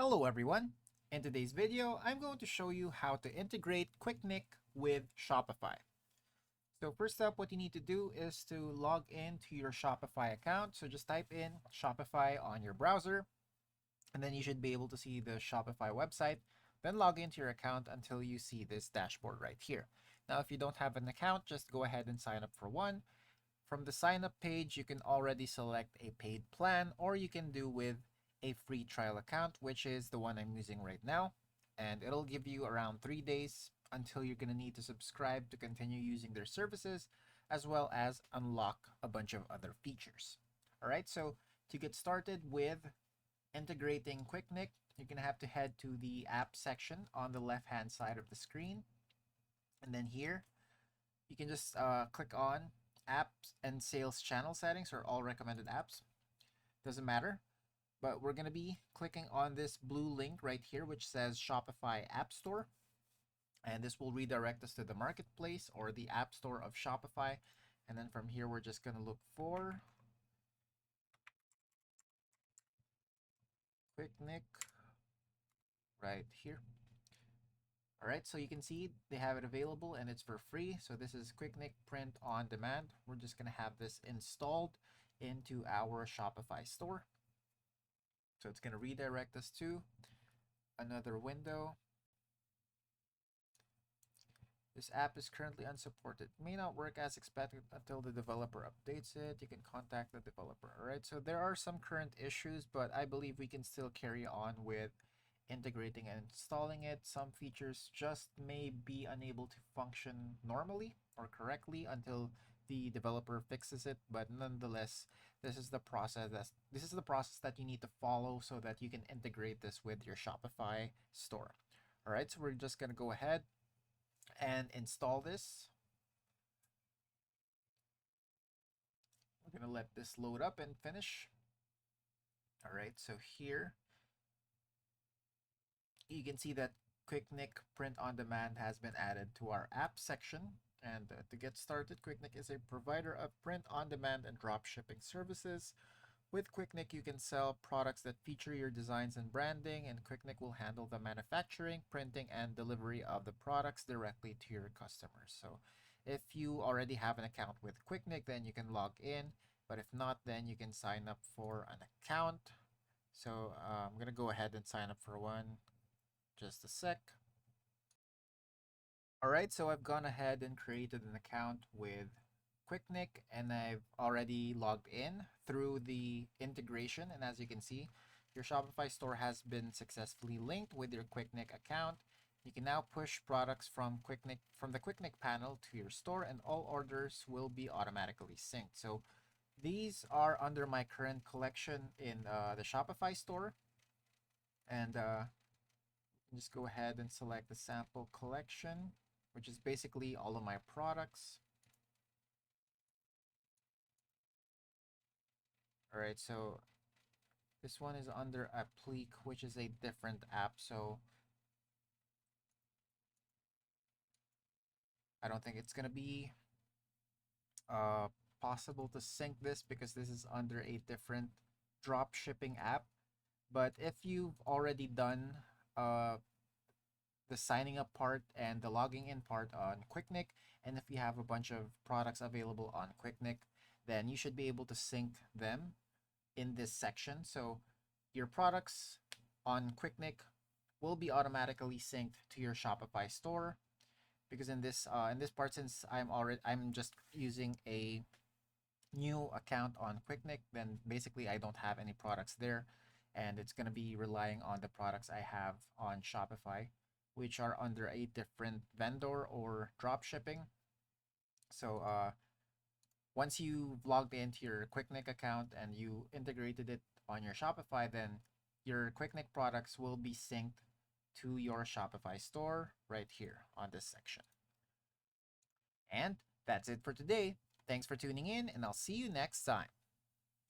Hello everyone! In today's video, I'm going to show you how to integrate Qikink with Shopify. So first up, what you need to do is to log into your Shopify account. So just type in Shopify on your browser, and then you should be able to see the Shopify website. Then log into your account until you see this dashboard right here. Now, if you don't have an account, just go ahead and sign up for one. From the sign up page, you can already select a paid plan, or you can do with a free trial account, which is the one I'm using right now. And it'll give you around 3 days until you're going to need to subscribe to continue using their services, as well as unlock a bunch of other features. All right, so to get started with integrating Qikink, you're going to have to head to the app section on the left hand side of the screen. And then here, you can just click on apps and sales channel settings or all recommended apps. Doesn't matter. But we're going to be clicking on this blue link right here, which says Shopify App Store. And this will redirect us to the marketplace or the App Store of Shopify. And then from here, we're just going to look for Qikink right here. All right, so you can see they have it available and it's for free. So this is Qikink Print on Demand. We're just going to have this installed into our Shopify store. So it's going to redirect us to another window. This app is currently unsupported. May not work as expected until the developer updates it. You can contact the developer. All right, so there are some current issues, but I believe we can still carry on with integrating and installing it. Some features just may be unable to function normally or correctly until the developer fixes it, but nonetheless, this is the process that you need to follow so that you can integrate this with your Shopify store. All right, so we're just going to go ahead and install this. We're going to let this load up and finish. All right, so here you can see that Qikink Print on Demand has been added to our app section. And to get started, Qikink is a provider of print on demand and drop shipping services. With Qikink, you can sell products that feature your designs and branding, and Qikink will handle the manufacturing, printing, and delivery of the products directly to your customers. So if you already have an account with Qikink, then you can log in. But if not, then you can sign up for an account. So I'm going to go ahead and sign up for one. Just a sec. All right, so I've gone ahead and created an account with Qikink, and I've already logged in through the integration. And as you can see, your Shopify store has been successfully linked with your Qikink account. You can now push products from the Qikink panel to your store, and all orders will be automatically synced. So these are under my current collection in the Shopify store, and just go ahead and select the sample collection, which is basically all of my products. All right, so this one is under Applique, which is a different app. So I don't think it's gonna be possible to sync this because this is under a different drop shipping app. But if you've already done the signing up part and the logging in part on Qikink, and if you have a bunch of products available on Qikink, then you should be able to sync them in this section. So your products on Qikink will be automatically synced to your Shopify store, because in this part, since I'm just using a new account on Qikink, then basically I don't have any products there, and it's going to be relying on the products I have on Shopify, which are under a different vendor or drop shipping. So once you've logged into your Qikink account and you integrated it on your Shopify, then your Qikink products will be synced to your Shopify store right here on this section. And that's it for today. Thanks for tuning in, and I'll see you next time.